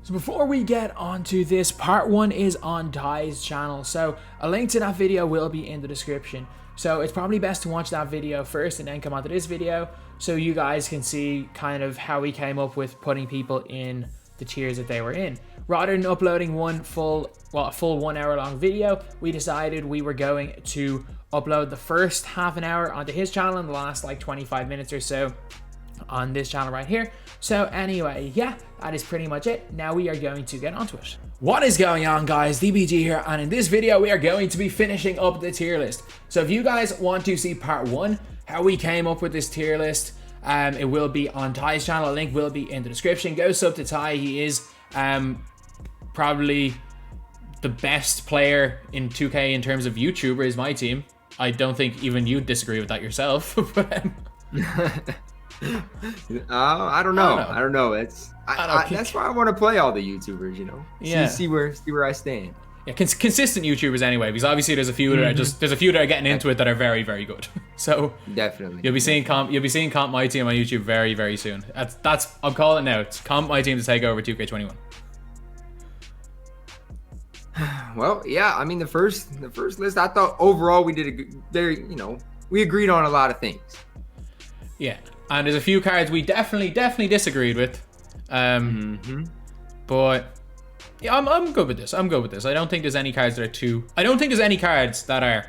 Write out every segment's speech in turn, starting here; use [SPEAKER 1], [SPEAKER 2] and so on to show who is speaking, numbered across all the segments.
[SPEAKER 1] So before we get onto this, part 1 is on Ty's channel. So a link to that video will be in the description. So it's probably best to watch that video first and then come onto this video so you guys can see kind of how we came up with putting people in the tiers that they were in. Rather than uploading a full 1 hour long video, we decided we were going to upload the first half an hour onto his channel and the last like 25 minutes or so on this channel right here. So anyway, yeah, that is pretty much it. Now we are going to get onto it. What is going on, guys? DBG here, and in this video we are going to be finishing up the tier list. So if you guys want to see part 1, how we came up with this tier list, it will be on Ty's channel. A link will be in the description. Go sub to Ty. He is probably the best player in 2K in terms of YouTubers, MyTEAM. I don't think even you'd disagree with that yourself.
[SPEAKER 2] I don't know. That's why I want to play all the YouTubers, you know.
[SPEAKER 1] Yeah.
[SPEAKER 2] See where I stand.
[SPEAKER 1] Yeah, consistent YouTubers anyway, because obviously there's a few that are getting into it that are very, very good. So
[SPEAKER 2] definitely
[SPEAKER 1] you'll be seeing Comp MyTEAM on YouTube very, very soon. I'm calling it now. It's Comp MyTEAM to take over 2K21.
[SPEAKER 2] Well, yeah, I mean the first list, I thought overall we did we agreed on a lot of things.
[SPEAKER 1] Yeah, and there's a few cards we definitely disagreed with. But yeah, I'm good with this. I don't think there's any cards that are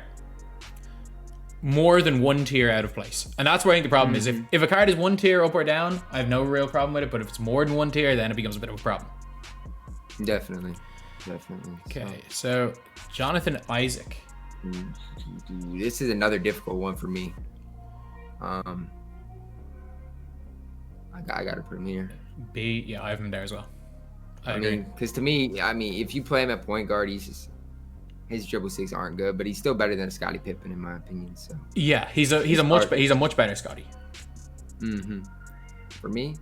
[SPEAKER 1] more than 1 tier out of place. And that's where I think the problem is. If a card is 1 tier up or down, I have no real problem with it. But if it's more than 1 tier, then it becomes a bit of a problem.
[SPEAKER 2] Definitely.
[SPEAKER 1] Okay, so Jonathan Isaac.
[SPEAKER 2] This is another difficult one for me. I gotta put him here.
[SPEAKER 1] B, yeah, I have him there as well. I agree.
[SPEAKER 2] mean, because to me, if you play him at point guard, his dribble six aren't good, but he's still better than Scottie Pippen in my opinion. So
[SPEAKER 1] yeah, he's a much better Scottie.
[SPEAKER 2] For me,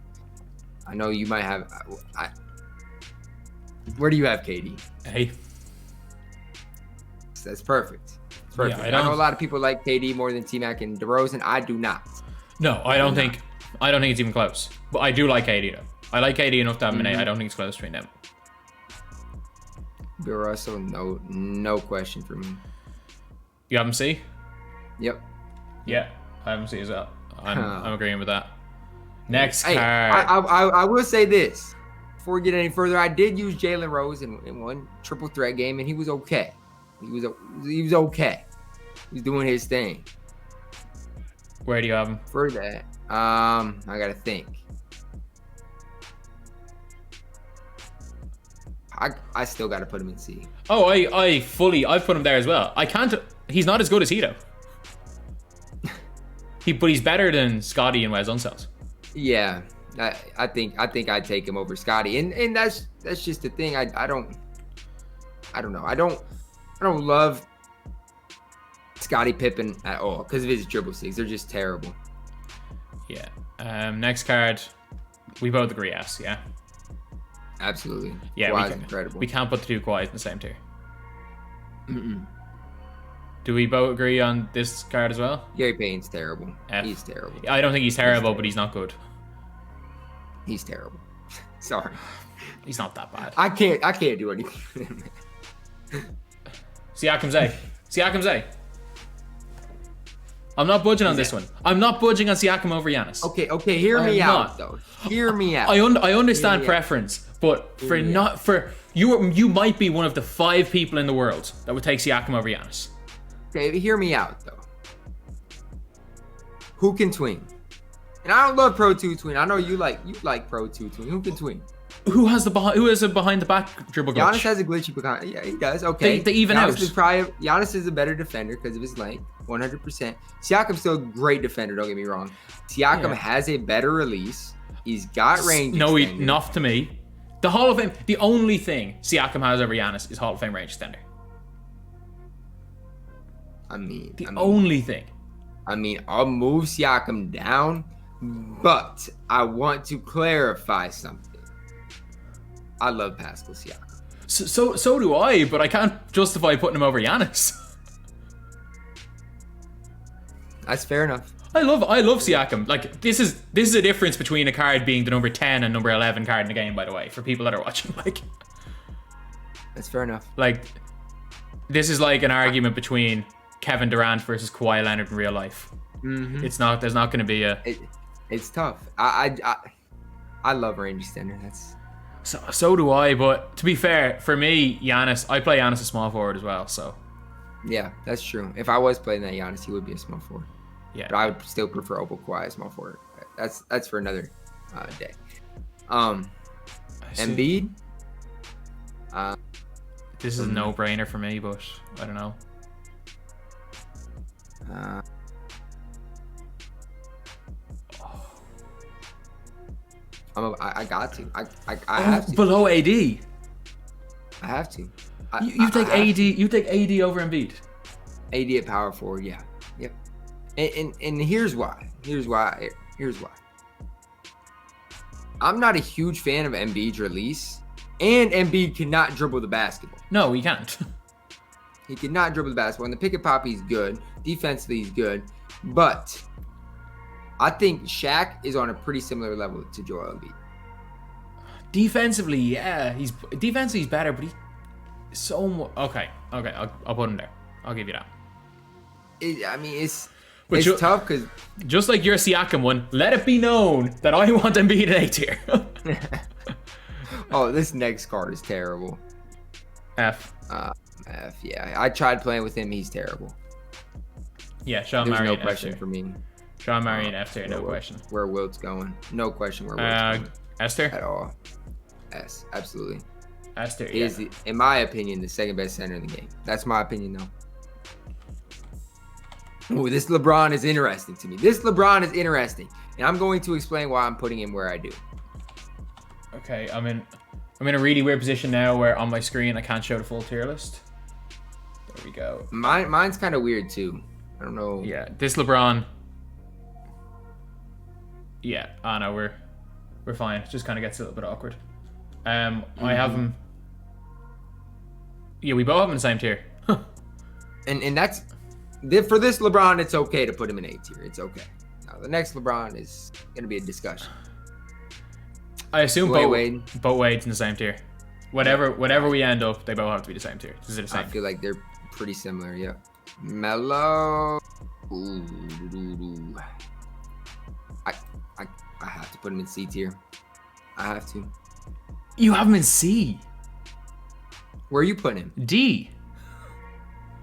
[SPEAKER 2] I know you might have. Where do you have KD?
[SPEAKER 1] Hey,
[SPEAKER 2] that's perfect. Perfect.
[SPEAKER 1] Yeah,
[SPEAKER 2] I know a lot of people like KD more than T-Mac and DeRozan. I do not.
[SPEAKER 1] No, I don't think it's even close. But I do like KD though. I like KD enough to have him in A. I don't think it's close between them.
[SPEAKER 2] Bill Russell, no question for me.
[SPEAKER 1] You have him C?
[SPEAKER 2] Yep.
[SPEAKER 1] Yeah, I have him C as well. I'm agreeing with that. Next card.
[SPEAKER 2] I will say this. Before we get any further, I did use Jalen Rose in one triple threat game, and he was okay. He was okay. He was doing his thing.
[SPEAKER 1] Where do you have him?
[SPEAKER 2] For that, I gotta think. I still gotta put him in C.
[SPEAKER 1] Oh, I've put him there as well. He's not as good as he though. But he's better than Scottie and Wes Unseld. Yeah.
[SPEAKER 2] I think I'd take him over Scottie, and that's just the thing. I don't know. I don't love Scottie Pippen at all because of his dribble six. They're just terrible.
[SPEAKER 1] Yeah. Next card, we both agree yes. Yeah.
[SPEAKER 2] Absolutely.
[SPEAKER 1] Yeah.
[SPEAKER 2] Kawhi's incredible.
[SPEAKER 1] We can't put the two Kawhis in the same tier. Do we both agree on this card as well?
[SPEAKER 2] Gary Payton's terrible.
[SPEAKER 1] F.
[SPEAKER 2] He's terrible.
[SPEAKER 1] I don't think he's terrible, but he's not good.
[SPEAKER 2] He's terrible. Sorry.
[SPEAKER 1] He's not that bad.
[SPEAKER 2] I can't do anything.
[SPEAKER 1] Siakam's A. I'm not budging on this one. I'm not budging on Siakam over Giannis.
[SPEAKER 2] Okay. Hear me out, though. Hear me out.
[SPEAKER 1] I understand preference, but you might be one of the 5 people in the world that would take Siakam over Giannis.
[SPEAKER 2] Okay, hear me out, though. Who can tween? And I don't love Pro 2 tween. I know you like Pro 2 tween. Who can tween?
[SPEAKER 1] Who has a behind the back dribble glitch?
[SPEAKER 2] Giannis has a glitchy behind. Yeah, he does. Okay.
[SPEAKER 1] They even out.
[SPEAKER 2] Giannis is a better defender because of his length, 100%. Siakam's still a great defender. Don't get me wrong. Siakam has a better release. He's got range.
[SPEAKER 1] No, enough to me. The Hall of Fame. The only thing Siakam has over Giannis is Hall of Fame range extender. Only thing.
[SPEAKER 2] I'll move Siakam down, but I want to clarify something. I love Pascal Siakam.
[SPEAKER 1] So do I, but I can't justify putting him over Giannis.
[SPEAKER 2] That's fair enough.
[SPEAKER 1] I love Siakam. Like this is a difference between a card being the number 10 and number 11 card in the game, by the way, for people that are watching. Like,
[SPEAKER 2] that's fair enough.
[SPEAKER 1] Like, this is like an argument between Kevin Durant versus Kawhi Leonard in real life.
[SPEAKER 2] Mm-hmm.
[SPEAKER 1] It's not. There's not going to be a.
[SPEAKER 2] It's tough. I love range extender. That's.
[SPEAKER 1] So do I. But to be fair, for me, Giannis, I play Giannis a small forward as well. So.
[SPEAKER 2] Yeah, that's true. If I was playing that Giannis, he would be a small forward.
[SPEAKER 1] Yeah.
[SPEAKER 2] But I would still prefer Opal Kawhi as small forward. That's for another day. Embiid.
[SPEAKER 1] This is a no-brainer for me, but I don't know.
[SPEAKER 2] I got to. I have to.
[SPEAKER 1] Below AD.
[SPEAKER 2] I have to.
[SPEAKER 1] You take AD. You take AD over Embiid.
[SPEAKER 2] AD at power forward, yeah. Yep. And here's why. Here's why. I'm not a huge fan of Embiid's release, and Embiid cannot dribble the basketball.
[SPEAKER 1] No, he can't.
[SPEAKER 2] He cannot dribble the basketball. And the pick and pop, he's good. Defensively, he's good. But I think Shaq is on a pretty similar level to Joel Embiid.
[SPEAKER 1] Defensively, yeah, he's better, but he's so much. Okay, I'll put him there. I'll give you that.
[SPEAKER 2] It's
[SPEAKER 1] But
[SPEAKER 2] tough because
[SPEAKER 1] just like your Siakam one, let it be known that I want Embiid in A tier.
[SPEAKER 2] Oh, this next card is terrible.
[SPEAKER 1] F.
[SPEAKER 2] F, yeah. I tried playing with him. He's terrible.
[SPEAKER 1] Yeah, Sean
[SPEAKER 2] There's
[SPEAKER 1] Marion.
[SPEAKER 2] no question for me.
[SPEAKER 1] Sean Marion F tier, no question.
[SPEAKER 2] Where Wilt's going. No question where Wilt's going.
[SPEAKER 1] S tier?
[SPEAKER 2] At all. S, absolutely.
[SPEAKER 1] S tier,
[SPEAKER 2] He is, in my opinion, the second best center in the game. That's my opinion, though. Ooh, this LeBron is interesting to me. This LeBron is interesting. And I'm going to explain why I'm putting him where I do.
[SPEAKER 1] Okay, I'm in a really weird position now where on my screen I can't show the full tier list. There we go.
[SPEAKER 2] Mine's kind of weird, too. I don't know.
[SPEAKER 1] Yeah, this LeBron. Yeah, no, we're fine. It just kind of gets a little bit awkward. I have him. Yeah, we both have him in the same tier.
[SPEAKER 2] and that's for this LeBron. It's okay to put him in A tier. It's okay. Now the next LeBron is gonna be a discussion.
[SPEAKER 1] I assume
[SPEAKER 2] Wade.
[SPEAKER 1] both Wade's in the same tier. Whatever we end up, they both have to be the same tier. Is it the same?
[SPEAKER 2] I feel like they're pretty similar. Yeah. Melo. Ooh. I have to put him in C tier. I have to.
[SPEAKER 1] You have him in C.
[SPEAKER 2] Where are you putting him?
[SPEAKER 1] D.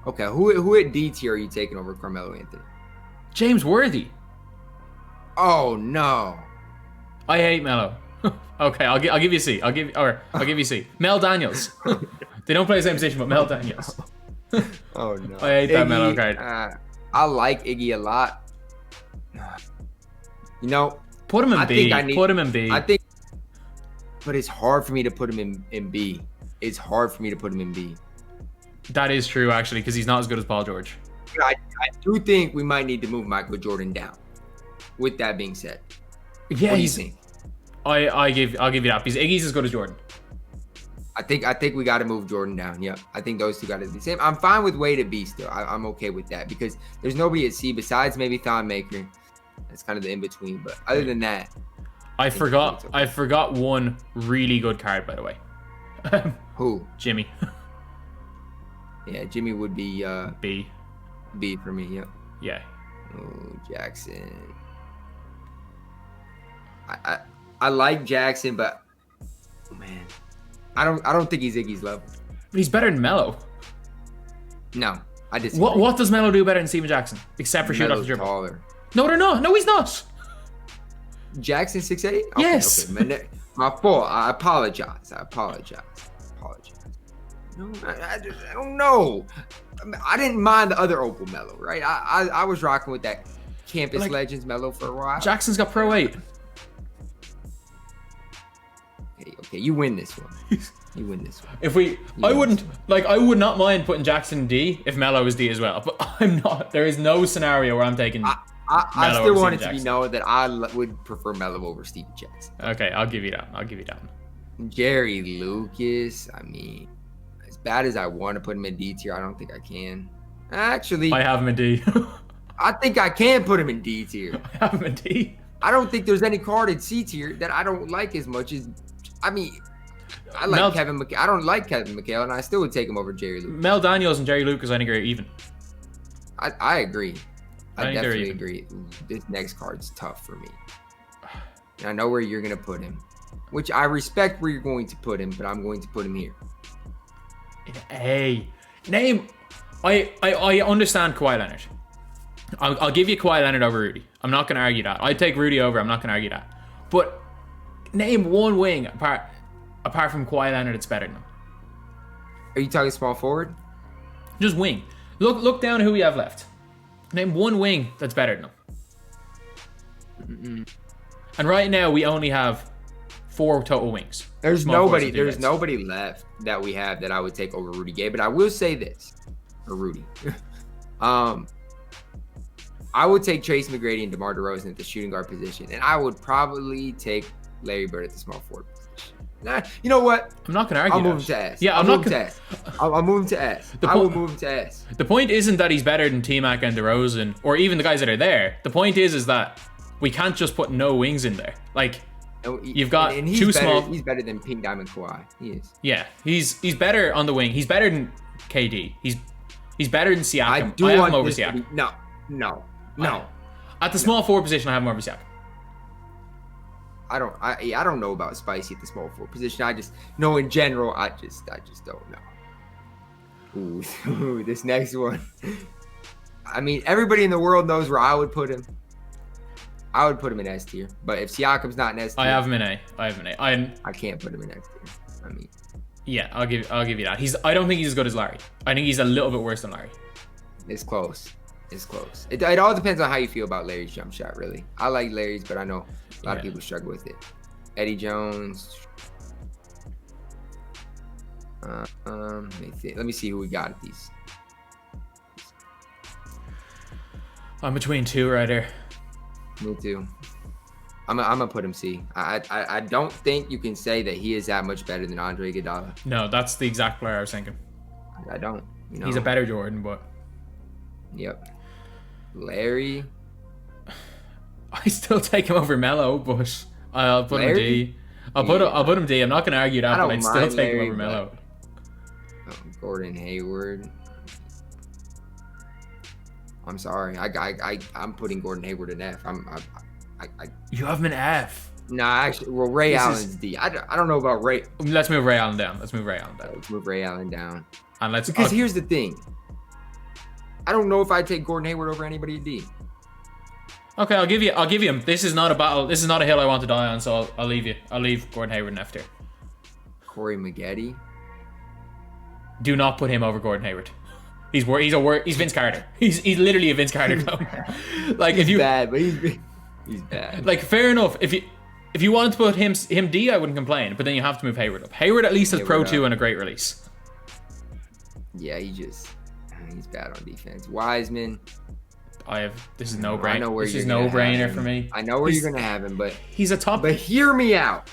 [SPEAKER 2] Okay, who at D tier are you taking over Carmelo Anthony?
[SPEAKER 1] James Worthy.
[SPEAKER 2] Oh no.
[SPEAKER 1] I hate Melo. Okay, I'll give you C. I'll give you C. Mel Daniels. They don't play the same position, but Mel Daniels.
[SPEAKER 2] Oh no.
[SPEAKER 1] I hate that Melo card.
[SPEAKER 2] I like Iggy a lot. You know,
[SPEAKER 1] put him in B. Put him in B.
[SPEAKER 2] I think, but it's hard for me to put him in B. It's hard for me to put him in B.
[SPEAKER 1] That is true, actually, because he's not as good as Paul George.
[SPEAKER 2] I do think we might need to move Michael Jordan down. With that being said,
[SPEAKER 1] yeah,
[SPEAKER 2] what do you think?
[SPEAKER 1] I'll give you that because Iggy's as good as Jordan.
[SPEAKER 2] I think we got to move Jordan down. Yeah, I think those two got to be the same. I'm fine with Wade at B still. I'm okay with that because there's nobody at C besides maybe Thon Maker. That's kind of the in between, but other than that,
[SPEAKER 1] I forgot one really good card, by the way.
[SPEAKER 2] Who?
[SPEAKER 1] Jimmy.
[SPEAKER 2] Yeah, Jimmy would be
[SPEAKER 1] B.
[SPEAKER 2] B for me. Yep.
[SPEAKER 1] Yeah.
[SPEAKER 2] Oh, Jackson. I like Jackson, but man, I don't think he's Iggy's level.
[SPEAKER 1] But he's better than Melo.
[SPEAKER 2] No, I disagree.
[SPEAKER 1] What does Melo do better than Steven Jackson except for shoot off the dribble?
[SPEAKER 2] Taller.
[SPEAKER 1] No, they're not. No, he's not.
[SPEAKER 2] Jackson 6'8"? Okay,
[SPEAKER 1] yes.
[SPEAKER 2] Okay. My fault. I apologize. No, I don't know. I didn't mind the other Opal Melo, right? I was rocking with that Campus Legends Melo for a while.
[SPEAKER 1] Jackson's got Pro 8.
[SPEAKER 2] Okay, you win this one. You win this one.
[SPEAKER 1] I would not mind putting Jackson in D if Melo was D as well, but I'm not. There is no scenario where I'm taking.
[SPEAKER 2] I still want it to be known that I would prefer Melo over Steven Jackson.
[SPEAKER 1] Okay, I'll give you that.
[SPEAKER 2] Jerry Lucas. I mean, as bad as I want to put him in D tier, I don't think I can. Actually,
[SPEAKER 1] I have him in D.
[SPEAKER 2] I think I can put him in D tier.
[SPEAKER 1] I have him in D.
[SPEAKER 2] I don't think there's any card in C tier that I don't like as much as. I mean, I like Kevin McHale. I don't like Kevin McHale, and I still would take him over Jerry Lucas.
[SPEAKER 1] Mel Daniels and Jerry Lucas, I think, are even.
[SPEAKER 2] I agree. I definitely
[SPEAKER 1] even.
[SPEAKER 2] agree. This next card's tough for me. And I know where you're going to put him, which I respect where you're going to put him, but I'm going to put him here.
[SPEAKER 1] Hey, name. I understand Kawhi Leonard. I'll give you Kawhi Leonard over Rudy. I'm not going to argue that. I'd take Rudy over. I'm not going to argue that. But name one wing apart from Kawhi Leonard that's better than him.
[SPEAKER 2] Are you talking small forward?
[SPEAKER 1] Just wing. Look down at who we have left. Name one wing that's better than him.
[SPEAKER 2] Mm-mm.
[SPEAKER 1] And right now we only have 4 total wings.
[SPEAKER 2] There's nobody left that we have that I would take over Rudy Gay. But I will say this, or Rudy. I would take Trace McGrady and DeMar DeRozan at the shooting guard position, and I would probably take Larry Bird at the small forward position. Nah, you know what?
[SPEAKER 1] I'm not going to argue.
[SPEAKER 2] I'll move him to S.
[SPEAKER 1] Yeah,
[SPEAKER 2] I'll move him to S. I'll move him to S. I will move him to S.
[SPEAKER 1] The point isn't that he's better than T-Mac and DeRozan, or even the guys that are there. The point is that we can't just put no wings in there. Like, you've got
[SPEAKER 2] and
[SPEAKER 1] two small.
[SPEAKER 2] He's better than Pink Diamond Kawhi. He is.
[SPEAKER 1] Yeah, he's better on the wing. He's better than KD. He's better than Siakam.
[SPEAKER 2] I
[SPEAKER 1] have him over Siakam.
[SPEAKER 2] No.
[SPEAKER 1] At the small forward position, I have him over Siakam.
[SPEAKER 2] I don't know about Spicy at the small forward position. I just know in general. I just don't know. Ooh, this next one. I mean, everybody in the world knows where I would put him. I would put him in S tier. But if Siakam's not in S tier,
[SPEAKER 1] I have him in A.
[SPEAKER 2] I can't put him in S tier. I mean,
[SPEAKER 1] yeah, I'll give you that. I don't think he's as good as Larry. I think he's a little bit worse than Larry.
[SPEAKER 2] It's close. It all depends on how you feel about Larry's jump shot, really. I like Larry's, but I know a lot of people struggle with it. Eddie Jones. Let me see who we got at these.
[SPEAKER 1] I'm between 2 right here.
[SPEAKER 2] Me too. I'm gonna put him C. I don't think you can say that he is that much better than Andre Iguodala.
[SPEAKER 1] No, that's the exact player I was thinking.
[SPEAKER 2] I don't.
[SPEAKER 1] He's a better Jordan, but.
[SPEAKER 2] Yep. Larry.
[SPEAKER 1] I still take him over Melo, but I'll put him D. I'll put him D. I'm not gonna argue that, but I'd still take him over Melo.
[SPEAKER 2] Gordon Hayward. I'm sorry. I'm putting Gordon Hayward in F.
[SPEAKER 1] You have him in F.
[SPEAKER 2] Nah, actually, well, Ray Allen's D. I don't know about Ray.
[SPEAKER 1] Let's move Ray Allen down.
[SPEAKER 2] Let's move Ray Allen down.
[SPEAKER 1] And
[SPEAKER 2] because here's the thing. I don't know if I'd take Gordon Hayward over anybody in D.
[SPEAKER 1] Okay, I'll give you him. This is not a battle. This is not a hill I want to die on, so I'll leave you. I'll leave Gordon Hayward in F tier.
[SPEAKER 2] Corey Maggette.
[SPEAKER 1] Do not put him over Gordon Hayward. He's Vince Carter. He's literally a Vince Carter clone. Like
[SPEAKER 2] he's bad, but he's bad.
[SPEAKER 1] Like fair enough. If you wanted to put him D, I wouldn't complain. But then you have to move Hayward up. Hayward at least has Pro 2 and a great release.
[SPEAKER 2] Yeah, he's bad on defense. Wiseman.
[SPEAKER 1] This is no brainer. This is no brainer for me.
[SPEAKER 2] I know where you're gonna have him, but
[SPEAKER 1] he's a top.
[SPEAKER 2] But hear me out.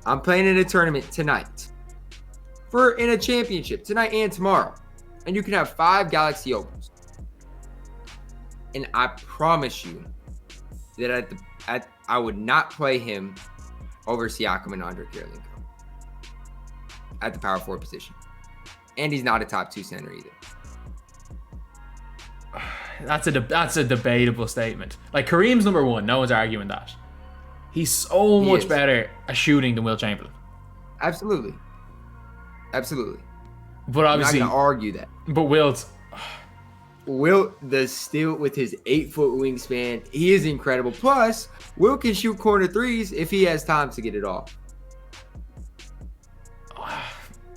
[SPEAKER 2] I'm playing in a tournament tonight. In a championship tonight and tomorrow, and you can have 5 Galaxy Opens. And I promise you that I would not play him over Siakam and Andre Kirilenko at the power forward position. And he's not a top 2 center either.
[SPEAKER 1] That's a debatable statement. Like Kareem's number 1. No one's arguing that. He's so much better at shooting than Will Chamberlain.
[SPEAKER 2] Absolutely.
[SPEAKER 1] But obviously,
[SPEAKER 2] I'm not gonna argue that.
[SPEAKER 1] But Wilt
[SPEAKER 2] does still with his 8-foot wingspan. He is incredible. Plus, Wilt can shoot corner threes if he has time to get it off.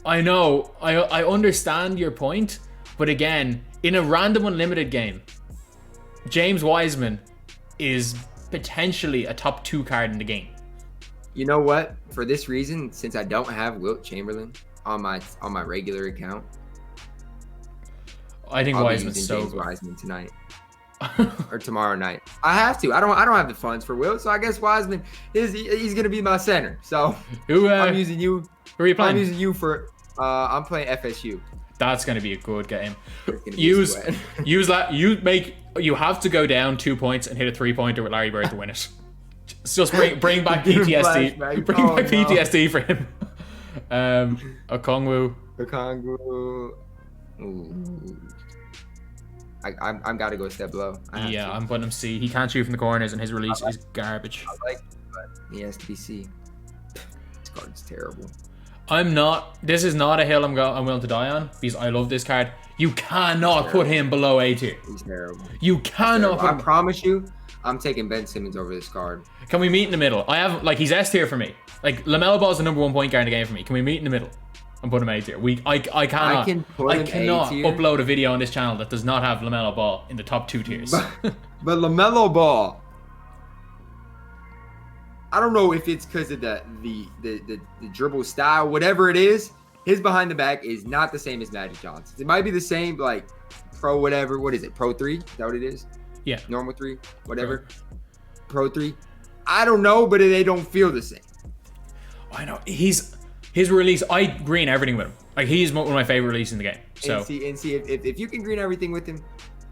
[SPEAKER 1] I know. I understand your point, but again, in a random unlimited game, James Wiseman is potentially a top 2 card in the game.
[SPEAKER 2] You know what? For this reason, since I don't have Wilt Chamberlain on my regular account,
[SPEAKER 1] I think Wiseman's so
[SPEAKER 2] James Wiseman tonight or tomorrow night. I have to. I don't have the funds for Wilt, so I guess Wiseman he's gonna be my center. So I'm using you.
[SPEAKER 1] Who are you playing?
[SPEAKER 2] I'm using you for. I'm playing FSU.
[SPEAKER 1] That's going to be a good game.
[SPEAKER 2] You
[SPEAKER 1] You have to go down 2 points and hit a 3-pointer with Larry Bird to win it. Just bring back PTSD. Bring back PTSD for him. Okongwu.
[SPEAKER 2] Ooh. I'm gotta go a step below.
[SPEAKER 1] I'm putting him C. He can't shoot from the corners, and his release is garbage.
[SPEAKER 2] I like it, but he has to be C. This card's terrible.
[SPEAKER 1] This is not a hill I'm willing to die on, because I love this card. You cannot put him below A tier.
[SPEAKER 2] He's terrible.
[SPEAKER 1] You cannot put him.
[SPEAKER 2] I promise you, I'm taking Ben Simmons over this card.
[SPEAKER 1] Can we meet in the middle? He's S tier for me. Like, LaMelo Ball is the #1 point guard in the game for me. Can we meet in the middle and put him A tier? I cannot upload a video on this channel that does not have LaMelo Ball in the top 2 tiers.
[SPEAKER 2] But LaMelo Ball, I don't know if it's because of the dribble style, whatever it is. His behind the back is not the same as Magic Johnson's. It might be the same, like pro whatever. What is it? Pro 3? Is that what it is?
[SPEAKER 1] Yeah.
[SPEAKER 2] Normal 3, whatever. Pro 3. I don't know, but they don't feel the same.
[SPEAKER 1] I know his release. I green everything with him. Like, he's one of my favorite releases in the game. So
[SPEAKER 2] and see if you can green everything with him,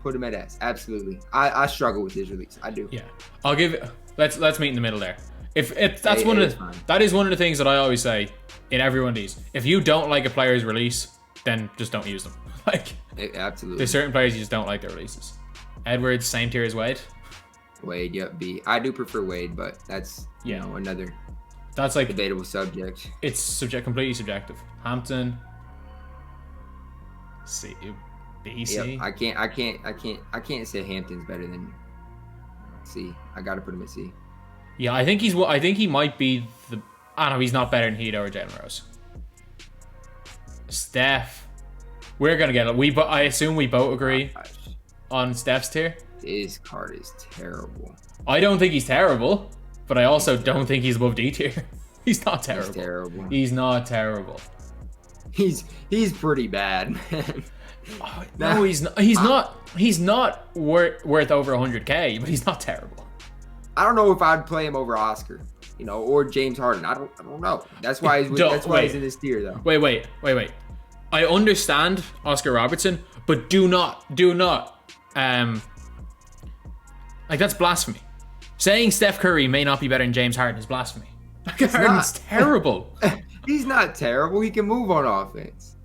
[SPEAKER 2] put him at S. Absolutely. I struggle with his release. I do.
[SPEAKER 1] Yeah. I'll give it. Let's meet in the middle there. That is one of the things that I always say in every one of these. If you don't like a player's release, then just don't use them.
[SPEAKER 2] Absolutely.
[SPEAKER 1] There's certain players you just don't like their releases. Edwards, same tier as Wade.
[SPEAKER 2] Wade, yep, B. I do prefer Wade, but that's another.
[SPEAKER 1] That's like
[SPEAKER 2] debatable subject.
[SPEAKER 1] It's completely subjective. Hampton, C, B, C.
[SPEAKER 2] Yep, I can't say Hampton's better than C. I gotta put him at C.
[SPEAKER 1] Yeah, I think he might be the. I don't know, he's not better than Hedo or Jalen Rose. Steph, we're gonna get it. I assume we both agree on Steph's tier.
[SPEAKER 2] This card is terrible.
[SPEAKER 1] I don't think he's terrible, but I also don't think he's above D tier. He's not terrible.
[SPEAKER 2] He's terrible.
[SPEAKER 1] He's not terrible.
[SPEAKER 2] He's pretty bad, man.
[SPEAKER 1] No, he's not. He's not worth over 100K, but he's not terrible.
[SPEAKER 2] I don't know if I'd play him over Oscar, or James Harden. I don't know. That's why he's in this tier, though.
[SPEAKER 1] Wait. I understand Oscar Robertson, but do not. That's blasphemy. Saying Steph Curry may not be better than James Harden is blasphemy. Harden's terrible.
[SPEAKER 2] He's not terrible. He can move on offense.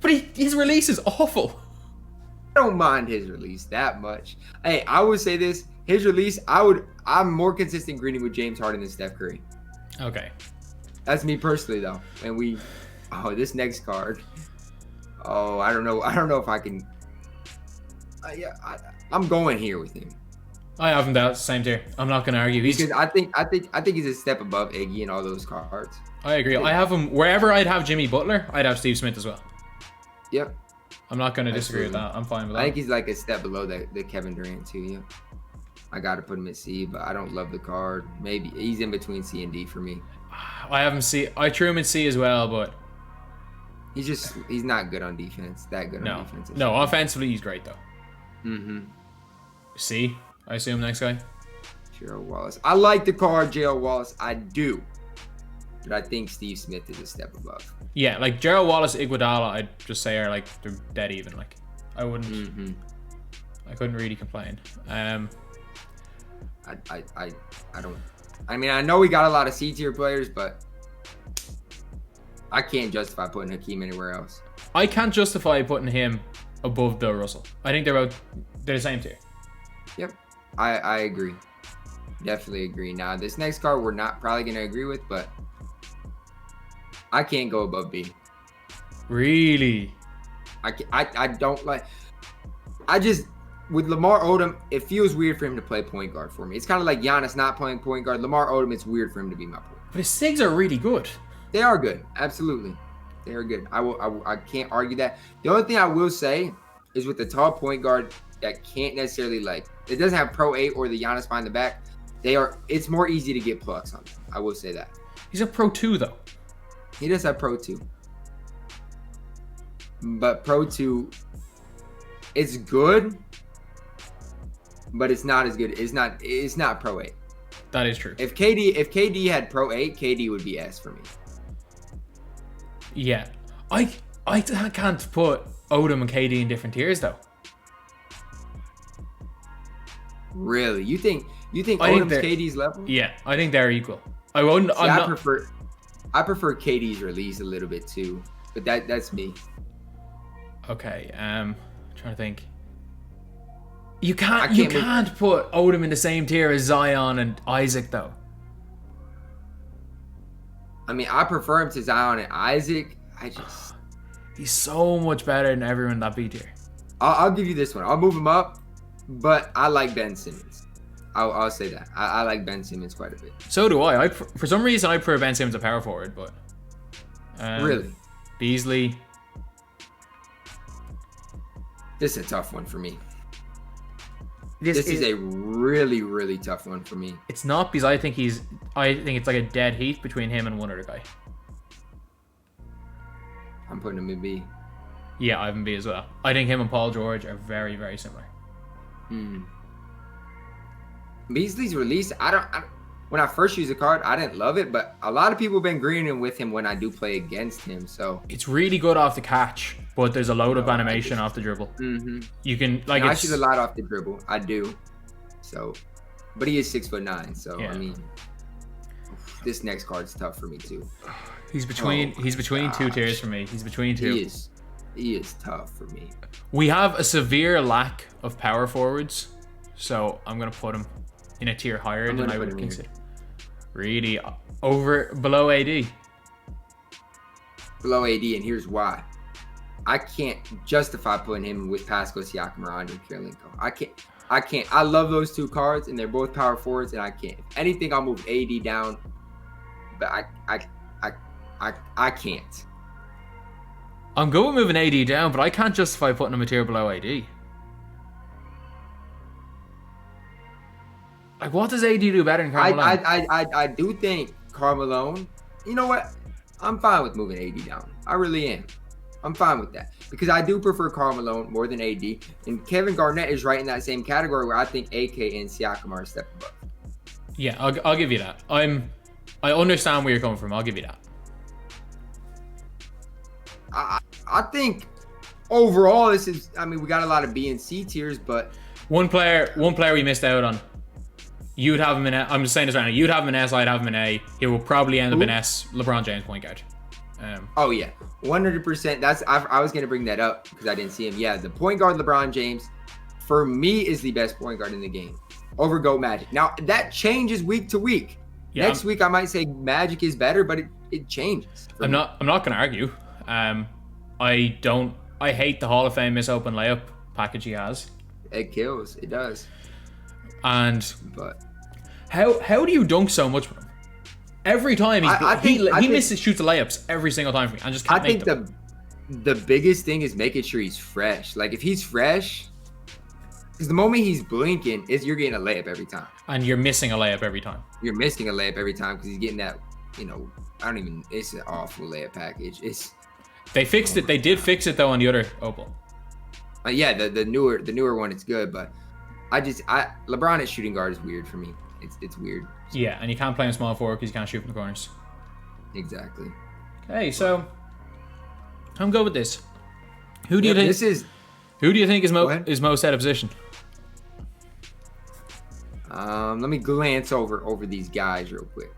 [SPEAKER 1] But his release is awful.
[SPEAKER 2] I don't mind his release that much. Hey, I would say this. His release, I'm more consistent greening with James Harden than Steph Curry.
[SPEAKER 1] Okay.
[SPEAKER 2] That's me personally, though. And this next card. Oh, I don't know if I can. I'm going here with him.
[SPEAKER 1] I have him down same tier. I'm not gonna argue.
[SPEAKER 2] Because I think he's a step above Iggy and all those cards.
[SPEAKER 1] I agree. I have him wherever I'd have Jimmy Butler, I'd have Steve Smith as well.
[SPEAKER 2] Yep.
[SPEAKER 1] I'm not gonna disagree with that. I'm fine with that.
[SPEAKER 2] I think he's like a step below the Kevin Durant too. Yeah. I gotta put him at C, but I don't love the card. Maybe he's in between C and D for me.
[SPEAKER 1] I have him C. I threw him in C as well, but
[SPEAKER 2] he's not good on defense. That good on defense.
[SPEAKER 1] No, offensively he's great though.
[SPEAKER 2] Mm-hmm.
[SPEAKER 1] C, I assume next guy.
[SPEAKER 2] Gerald Wallace. I like the card, Gerald Wallace. I do. But I think Steve Smith is a step above.
[SPEAKER 1] Yeah, like Gerald Wallace, Iguodala, I'd just say are like they're dead even. Like I wouldn't.
[SPEAKER 2] Mm-hmm.
[SPEAKER 1] I couldn't really complain.
[SPEAKER 2] I don't. I mean, I know we got a lot of C tier players, but I can't justify putting Hakeem anywhere else.
[SPEAKER 1] I can't justify putting him above Bill Russell. I think they're the same tier.
[SPEAKER 2] Yep, I agree. Definitely agree. Now, this next card we're not probably gonna agree with, but I can't go above B.
[SPEAKER 1] Really?
[SPEAKER 2] I don't like. With Lamar Odom, it feels weird for him to play point guard for me. It's kind of like Giannis not playing point guard. Lamar Odom, it's weird for him to be my point.
[SPEAKER 1] But his SIGs are really good.
[SPEAKER 2] They are good. Absolutely. They are good. I can't argue that. The only thing I will say is with the tall point guard that can't necessarily it doesn't have Pro 8 or the Giannis behind the back, it's more easy to get plus on them. I will say that.
[SPEAKER 1] He's a Pro 2 though.
[SPEAKER 2] He does have Pro 2. But Pro 2, it's good. But it's not as good. It's not Pro 8.
[SPEAKER 1] That is true.
[SPEAKER 2] If KD had Pro 8, KD would be S for me.
[SPEAKER 1] Yeah. I can't put Odom and KD in different tiers though.
[SPEAKER 2] Really? You think
[SPEAKER 1] I
[SPEAKER 2] Odom's
[SPEAKER 1] think
[SPEAKER 2] KD's level?
[SPEAKER 1] Yeah, I think they're equal. I wouldn't.
[SPEAKER 2] See, I prefer KD's release a little bit too, but that's me.
[SPEAKER 1] Okay, trying to think. You can't put Odom in the same tier as Zion and Isaac though.
[SPEAKER 2] I mean, I prefer him to Zion and Isaac.
[SPEAKER 1] He's so much better than everyone in that B tier.
[SPEAKER 2] I'll give you this one. I'll move him up, but I like Ben Simmons. I'll say that. I like Ben Simmons quite a bit.
[SPEAKER 1] So do I. For some reason, I prefer Ben Simmons a power forward, but
[SPEAKER 2] really,
[SPEAKER 1] Beasley.
[SPEAKER 2] This is a tough one for me. This is a really, really tough one for me.
[SPEAKER 1] It's not because I think it's like a dead heat between him and one other guy.
[SPEAKER 2] I'm putting him in B.
[SPEAKER 1] Yeah, I have him B as well. I think him and Paul George are very, very similar.
[SPEAKER 2] Beasley's release, when I first used the card, I didn't love it, but a lot of people have been greening with him when I do play against him. So
[SPEAKER 1] it's really good off the catch, but there's a load of animation off the dribble. You can
[SPEAKER 2] I shoot a lot off the dribble. I do. So, but he is 6'9", so yeah. I mean, this next card's tough for me too.
[SPEAKER 1] He's between two tiers for me. He's between two.
[SPEAKER 2] He is tough for me.
[SPEAKER 1] We have a severe lack of power forwards, so I'm gonna put him in a tier higher than I would have considered. Really, below AD.
[SPEAKER 2] Below AD, and here's why. I can't justify putting him with Pascal Siakam or Andre Kirilenko. I can't. I love those two cards, and they're both power forwards, and I can't. If anything, I'll move AD down, but I can't.
[SPEAKER 1] I'm good with moving AD down, but I can't justify putting him a tier below AD. Like, what does AD do better than Karl Malone?
[SPEAKER 2] I do think Karl Malone, you know what? I'm fine with moving AD down. I really am. I'm fine with that. Because I do prefer Karl Malone more than AD. And Kevin Garnett is right in that same category where I think AK and Siakam are a step above.
[SPEAKER 1] Yeah, I'll give you that. I understand where you're coming from. I'll give you that.
[SPEAKER 2] I think overall this is, I mean, we got a lot of B and C tiers, but
[SPEAKER 1] one player we missed out on. You'd have him in I'm just saying this right now. You'd have him in S, I'd have him in A. He will probably end up in S. LeBron James, point guard.
[SPEAKER 2] Oh yeah, 100%. I was gonna bring that up because I didn't see him. Yeah, the point guard LeBron James, for me, is the best point guard in the game over Go Magic. Now that changes week to week. Yeah, next week I might say Magic is better, but it changes.
[SPEAKER 1] I'm not gonna argue. I hate the Hall of Fame miss open layup package he has.
[SPEAKER 2] It kills. It does.
[SPEAKER 1] But how do you dunk so much with him? Every time he shoots the layups every single time for me. I just can't make them.
[SPEAKER 2] The biggest thing is making sure he's fresh. Like if he's fresh, because the moment he's blinking, you're getting a layup every time.
[SPEAKER 1] And you're missing a layup every time.
[SPEAKER 2] You're missing a layup every time because he's getting that. It's an awful layup package.
[SPEAKER 1] They fixed it. They did fix it though on the other opal.
[SPEAKER 2] Yeah, the newer one, it's good, but LeBron at shooting guard is weird for me. It's weird.
[SPEAKER 1] Yeah, and you can't play him small forward because you can't shoot from the corners.
[SPEAKER 2] Exactly.
[SPEAKER 1] Okay, so I'm good with this. Who do you think is most out of position?
[SPEAKER 2] Let me glance over these guys real quick.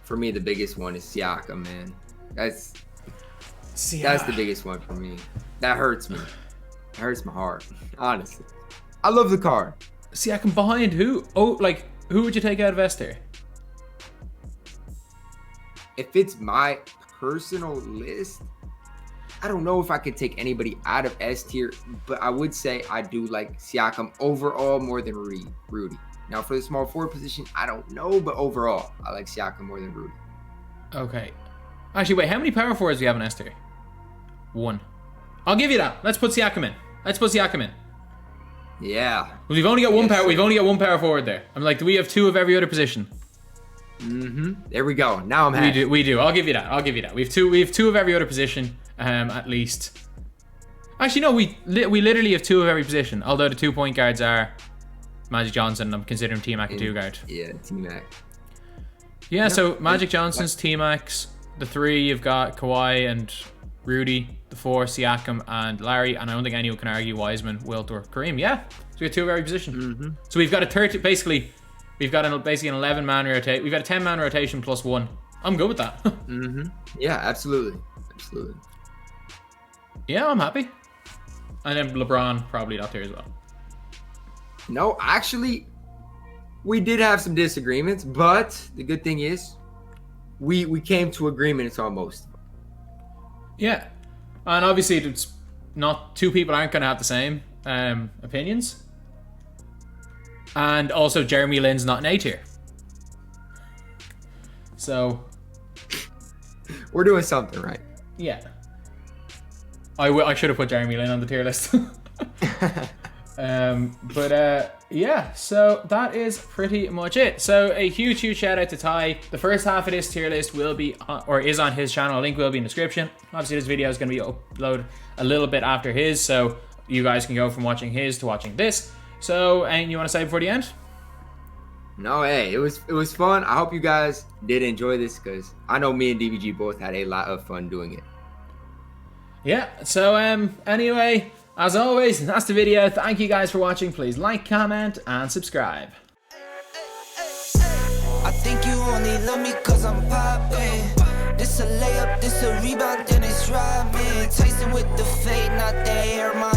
[SPEAKER 2] For me, the biggest one is Siakam, man. That's the biggest one for me. That hurts me. It hurts my heart, honestly. I love the card.
[SPEAKER 1] Siakam behind who? Who would you take out of S tier?
[SPEAKER 2] If it's my personal list, I don't know if I could take anybody out of S tier, but I would say I do like Siakam overall more than Rudy. Now for the small forward position, I don't know, but overall, I like Siakam more than Rudy.
[SPEAKER 1] Okay. Actually, wait, how many power forwards do we have in S tier? 1. I'll give you that. Let's put Siakam in.
[SPEAKER 2] Yeah.
[SPEAKER 1] We've only got one power. We've only got one power forward there. I'm like, do we have 2 of every other position?
[SPEAKER 2] There we go. Now I'm happy.
[SPEAKER 1] We do. I'll give you that. We have 2 of every other position, at least. Actually, no. We literally have 2 of every position. Although the 2 point guards are Magic Johnson. I'm considering T-Mac a 2 guard.
[SPEAKER 2] Yeah, T-Mac.
[SPEAKER 1] Yeah, so Magic Johnson's T-Max. The 3, you've got Kawhi and Rudy. The 4, Siakam and Larry. And I don't think anyone can argue Wiseman, Wilt, or Kareem. Yeah, so we have 2 of every position. So we've got a 30, basically, we've got basically an 11-man rotation. We've got a 10-man rotation plus 1. I'm good with that.
[SPEAKER 2] Yeah, absolutely. Absolutely.
[SPEAKER 1] Yeah, I'm happy. And then LeBron probably not there as well.
[SPEAKER 2] No, actually, we did have some disagreements, but the good thing is we came to agreements on most of them.
[SPEAKER 1] Yeah. And obviously, it's not 2 people aren't going to have the same opinions. And also, Jeremy Lin's not an A tier. So
[SPEAKER 2] we're doing something right.
[SPEAKER 1] Yeah. I should have put Jeremy Lin on the tier list. Yeah, so that is pretty much it. So a huge shout out to Ty. The first half of this tier list will be is on his channel. Link will be in the description. Obviously this video is going to be uploaded a little bit after his, so you guys can go from watching his to watching this. So anything you want to say before the end?
[SPEAKER 2] No, hey, it was fun. I hope you guys did enjoy this, because I know me and DBG both had a lot of fun doing it.
[SPEAKER 1] Yeah, so anyway, as always, that's the video. Thank you guys for watching. Please like, comment, and subscribe.
[SPEAKER 3] I think you only love me cause I'm poppin'. This a layup, this a rebound, then it's robbing. Tyson with the fade, not the hair, my